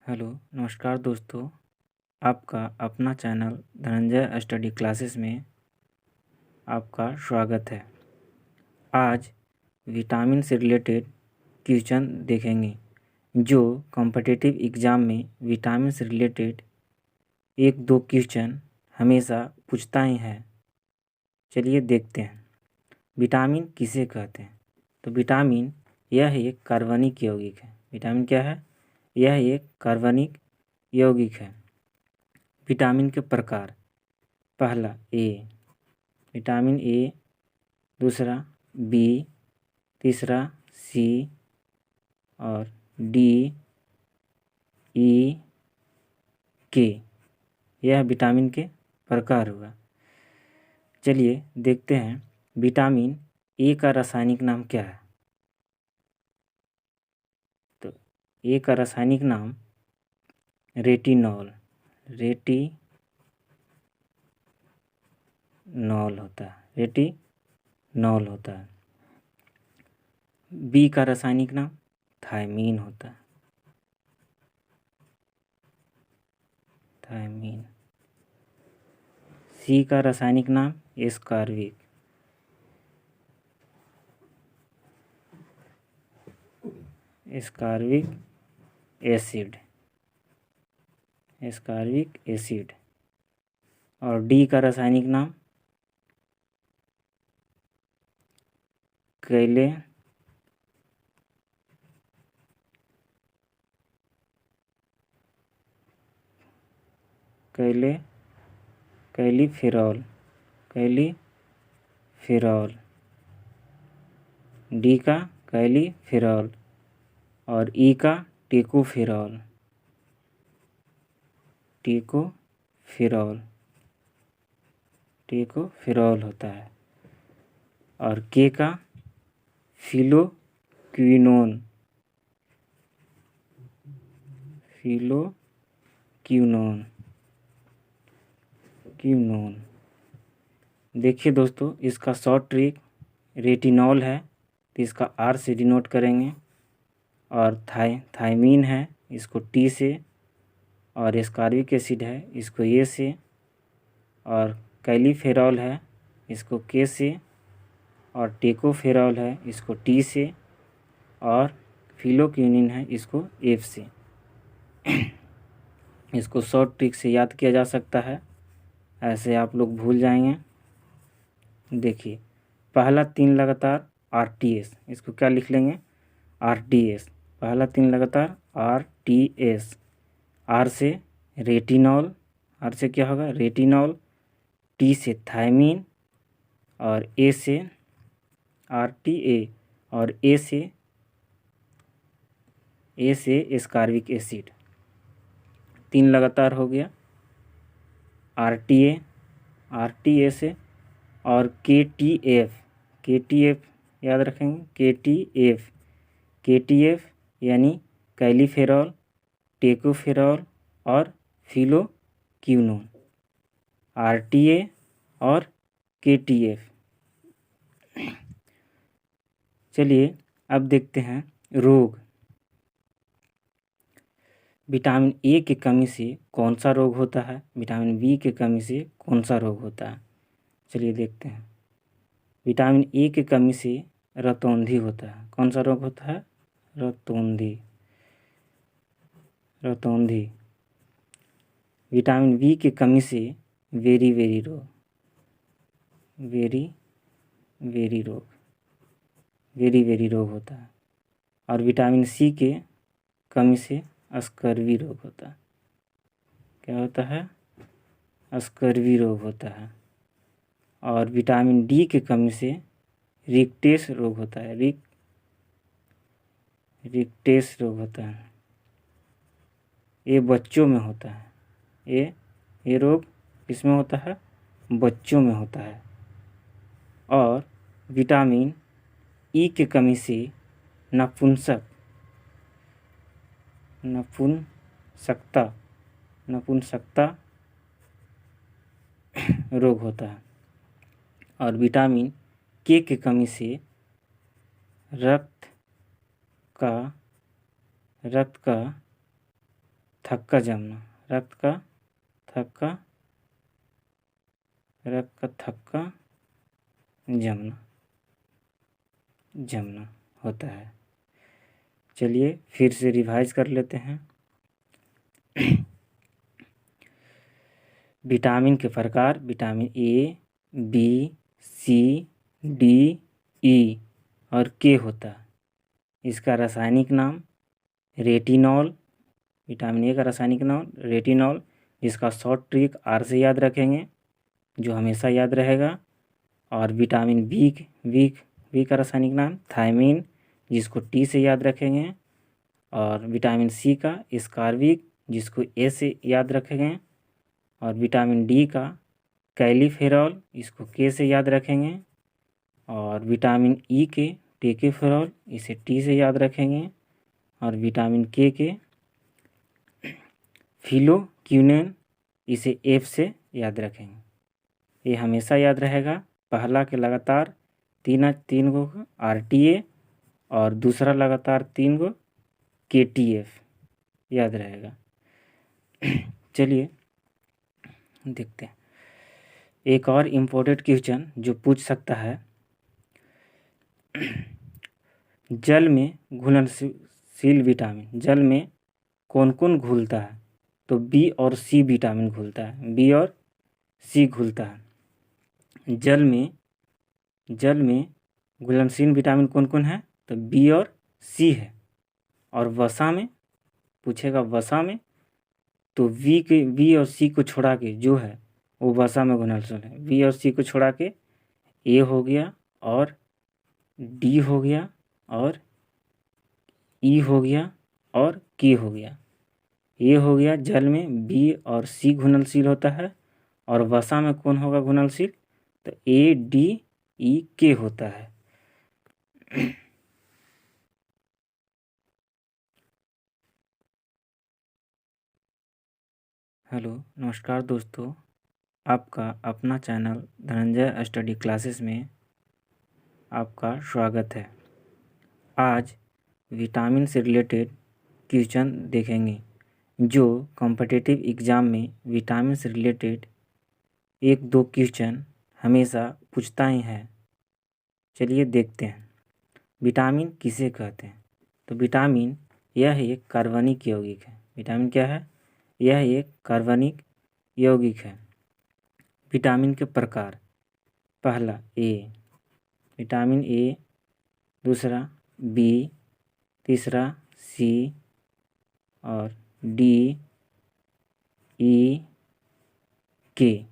Hello नमस्कार दोस्तों। आपका अपना चैनल धनंजय स्टडी क्लासेस में आपका स्वागत है। आज विटामिन से रिलेटेड क्वेश्चन देखेंगे जो कॉम्पिटिटिव एग्ज़ाम में विटामिन से रिलेटेड एक दो क्वेश्चन हमेशा पूछता ही है। चलिए देखते हैं। विटामिन किसे कहते हैं? तो विटामिन यह एक कार्बनिक यौगिक है। विटामिन क्या है? यह एक कार्बनिक यौगिक है। विटामिन के प्रकार, पहला ए, विटामिन ए, दूसरा बी, तीसरा सी और डी, ई, के। यह विटामिन के प्रकार हुआ। चलिए देखते हैं विटामिन ए का रासायनिक नाम क्या है। तो ए का रासायनिक नाम रेटिनॉल होता है। रेटिनॉल होता है। बी का रासायनिक नाम थायमीन होता है। थायमीन। सी का रासायनिक नाम एस्कॉर्बिक एसिड। और डी का रासायनिक नाम कैलीफेरॉल। डी का कैलीफेरॉल और ई का टेकोफेरॉल होता है। और के का फिलोक्विनोन देखिए दोस्तों, इसका शॉर्ट ट्रिक रेटिनॉल है तो इसका आर से डिनोट करेंगे, और थायमीन है इसको टी से, और एस्कॉर्बिक एसिड है इसको ए से, और कैलीफेरॉल है इसको के से, और टेकोफेरॉल है इसको टी से, और फिलोक्विनिन है इसको एफ से। इसको शॉर्ट ट्रिक से याद किया जा सकता है, ऐसे आप लोग भूल जाएंगे। देखिए, पहला 3 लगातार RTS, इसको क्या लिख लेंगे? RTS। पहला 3 लगातार RTS। आर से रेटिनॉल, आर से क्या होगा? रेटिनॉल। टी से थायमीन, और ए से RTA, और ए से एस्कॉर्बिक एसिड। 3 लगातार हो गया। RTA से, और KTF याद रखेंगे। KTF यानी कैलीफेरॉल, टेकोफेरॉल और फिलोक्विनोन। RTA और KTF। चलिए अब देखते हैं रोग। विटामिन ए की कमी से कौन सा रोग होता है? विटामिन बी की कमी से कौन सा रोग होता है? चलिए देखते हैं। विटामिन ए की कमी से रतौंधी होता है। कौन सा रोग होता है? रतौंधी। विटामिन बी की कमी से वेरी रोग होता है। और विटामिन सी के कमी से स्कर्वी रोग होता है। क्या होता है? स्कर्वी रोग होता है। और विटामिन डी की कमी से रिक्टेस रोग होता है। रिक्टेस रोग होता है। ये बच्चों में होता है। ये रोग किसमें होता है? बच्चों में होता है। और विटामिन ई की कमी से नपुंसकता रोग होता है। और विटामिन के की कमी से रक्त का थक्का जमना, रक्त का थक्का, रक्त का थक्का जमना, जमना होता है। चलिए फिर से रिवाइज कर लेते हैं। विटामिन के प्रकार, vitamin A, B, C, D, E और के होता है। इसका रासायनिक नाम रेटिनॉल, विटामिन ए का रासायनिक नाम रेटिनॉल, जिसका शॉर्ट ट्रिक आर से याद रखेंगे, जो हमेशा याद रहेगा। और विटामिन बी का रासायनिक नाम थायमीन, जिसको टी से याद रखेंगे। और विटामिन सी का स्कारविक, जिसको ए से याद रखेंगे। और विटामिन डी का कैलीफेरॉल, इसको के से याद रखेंगे। और विटामिन ई के टेकोफेरॉल, इसे टी से याद रखेंगे। और विटामिन के फिलोक्यूनिन, इसे एफ से याद रखेंगे। ये हमेशा याद रहेगा। पहला के लगातार तीन गो RTA और दूसरा लगातार 3 गो KTF याद रहेगा। चलिए देखते हैं एक और इम्पोर्टेंट क्वेश्चन जो पूछ सकता है। जल में घुलनशील विटामिन, जल में कौन कौन घुलता है? तो बी और सी विटामिन घुलता है, बी और सी घुलता है। जल में घुलनशील विटामिन कौन कौन है? तो बी और सी है। और वसा में पूछेगा, वसा में तो बी और सी को छोड़ा के जो है वो वसा में घुलनशील है। बी और सी को छोड़ा के ए हो गया और डी हो गया और ई हो गया और के हो गया। ये हो गया जल में बी और सी घुलनशील होता है। और वसा में कौन होगा घुलनशील? तो ADEK होता है। हेलो, नमस्कार दोस्तों, आपका अपना चैनल धनंजय स्टडी क्लासेस में आपका स्वागत है। आज विटामिन से रिलेटेड क्वेश्चन देखेंगे, जो कॉम्पिटिटिव एग्ज़ाम में विटामिन से रिलेटेड 1-2 क्वेश्चन हमेशा पूछता ही है। चलिए देखते हैं। विटामिन किसे कहते हैं? तो विटामिन यह एक कार्बनिक यौगिक है। विटामिन क्या है? यह एक कार्बनिक यौगिक है। विटामिन के प्रकार, पहला ए, विटामिन ए, दूसरा बी, तीसरा सी और डी, ई, के,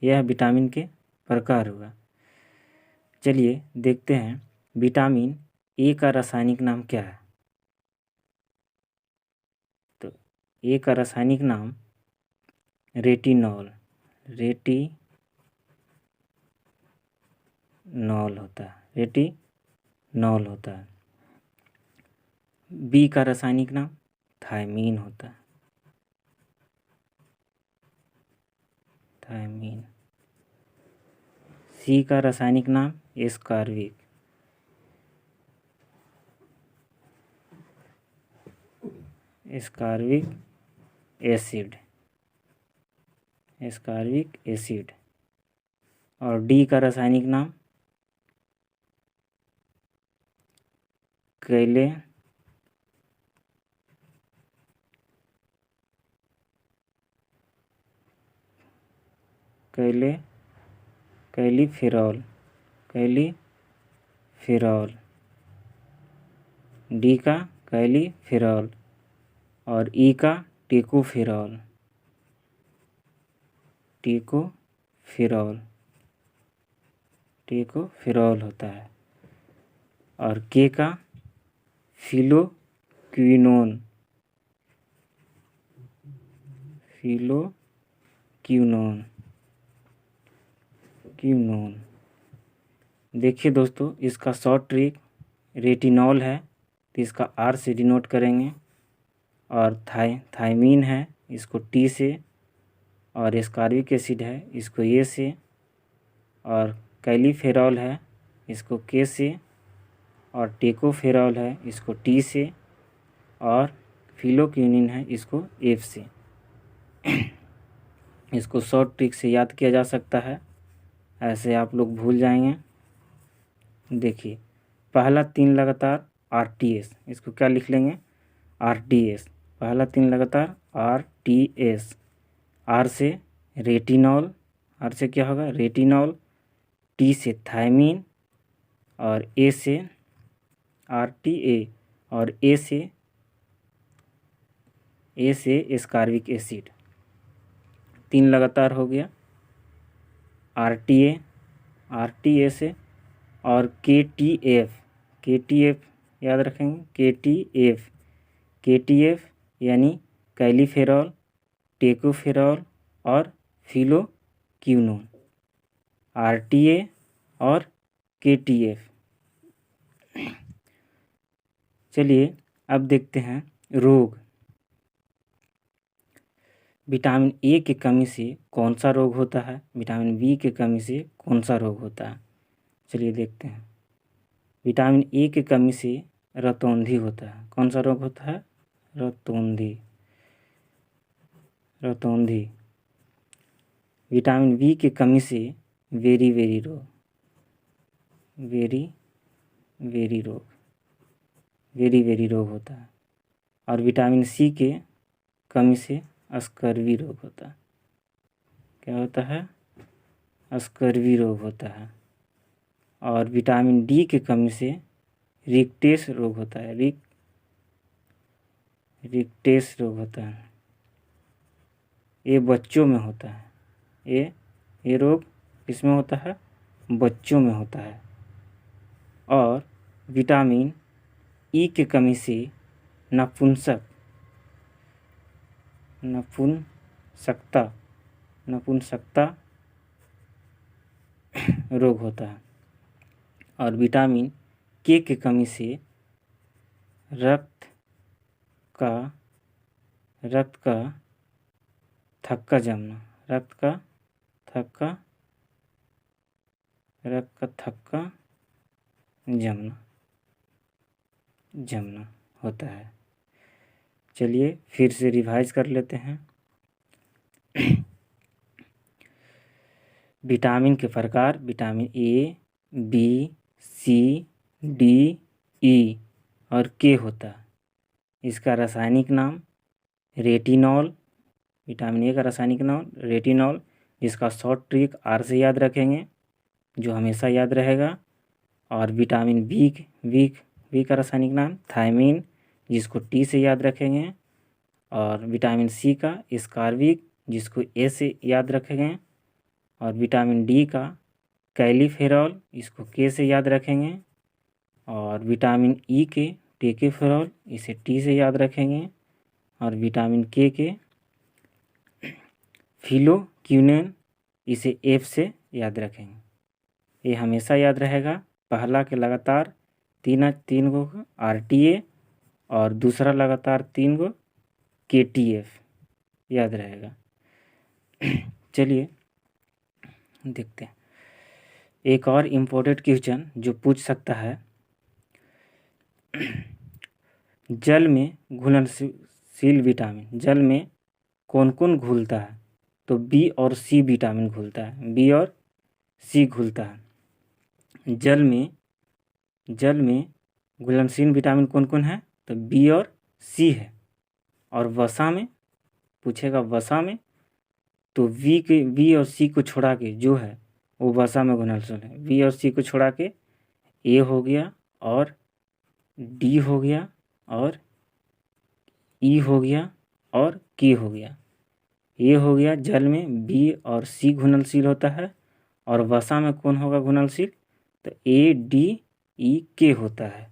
यह विटामिन के प्रकार हुआ। चलिए देखते हैं विटामिन ए का रासायनिक नाम क्या है। तो ए का रासायनिक नाम रेटिनॉल होता है, रेटिनॉल होता है। बी का रासायनिक नाम थायमीन होता है, थायमीन। सी का रासायनिक नाम एस्कॉर्बिक, एस्कॉर्बिक एसिड। और डी का रासायनिक नाम कैलीफेरॉल, डी का कैलीफेरॉल और ई का टेकोफेरॉल होता है। और के का फिलोक्विनोन, देखिए दोस्तों, इसका शॉर्ट ट्रिक रेटिनॉल है तो इसका आर से डिनोट करेंगे। और थायमीन है, इसको टी से। और एस्कॉर्बिक एसिड है, इसको ए से। और कैलीफेरॉल है, इसको के से। और टेकोफेरॉल है, इसको टी से। और फिलोक्यूनिन है, इसको F से। इसको शॉर्ट ट्रिक से याद किया जा सकता है, ऐसे आप लोग भूल जाएंगे। देखिए पहला 3 लगातार RTS, इसको क्या लिख लेंगे RTS, पहला 3 लगातार RTS। R से रेटिनॉल, R से क्या होगा रेटिनॉल, T से थायमीन, और A से RTA, और A से एस्कार्बिक एसिड। 3 लगातार हो गया RTA से, और KTF याद रखेंगे, KTF यानी कैलीफेरॉल, टेकोफेरॉल और फिलोक्यूनोन। RTA और KTF। चलिए अब देखते हैं रोग। विटामिन ए की कमी से कौन सा रोग होता है, विटामिन बी की कमी से कौन सा रोग होता है। चलिए देखते हैं। विटामिन ए की कमी से रतौंधी होता है। कौन सा रोग होता है, रतौंधी। विटामिन बी की कमी से वेरी रोग होता है। और विटामिन सी के कमी से स्कर्वी रोग होता है। क्या होता है, स्कर्वी रोग होता है। और विटामिन डी की कमी से रिक्टेस रोग होता है, रिक्टेस रोग होता है। ये बच्चों में होता है, ये रोग किसमें होता है, बच्चों में होता है। और विटामिन ई की कमी से नपुंसकता रोग होता है। और विटामिन के की कमी से रक्त का थक्का जमना, रक्त का थक्का जमना होता है। चलिए फिर से रिवाइज कर लेते हैं। विटामिन के प्रकार, vitamin A, B, C, D, E और के होता है। इसका रासायनिक नाम रेटिनॉल, विटामिन ए का रासायनिक नाम रेटिनॉल, जिसका शॉर्ट ट्रिक R से याद रखेंगे, जो हमेशा याद रहेगा। और विटामिन बी का रासायनिक नाम थायमीन, जिसको T से याद रखेंगे। और विटामिन सी का एस्कार्बिक, जिसको A से याद रखेंगे। और विटामिन डी का कैलीफेरॉल, इसको K से याद रखेंगे। और विटामिन ई के टेकोफेरॉल, इसे T से याद रखेंगे। और विटामिन के फिलोक्यूनिन, इसे F से याद रखेंगे। ये हमेशा याद रहेगा। पहला के लगातार तीन गो RTA, और दूसरा लगातार 3 गो KTF याद रहेगा। चलिए देखते हैं एक और इम्पोर्टेंट क्वेश्चन जो पूछ सकता है। जल में घुलनशील विटामिन, जल में कौन कौन घुलता है, तो बी और सी विटामिन घुलता है, बी और सी घुलता है। जल में घुलनशील विटामिन कौन कौन है, तो बी और सी है। और वसा में पूछेगा, वसा में तो बी और सी को छोड़ा के जो है वो वसा में घुलनशील है। बी और सी को छोड़ा के ए हो गया, और डी हो गया, और ई हो गया, और के हो गया। ये हो गया जल में बी और सी घुलनशील होता है। और वसा में कौन होगा घुलनशील, तो A, D, E, K होता है।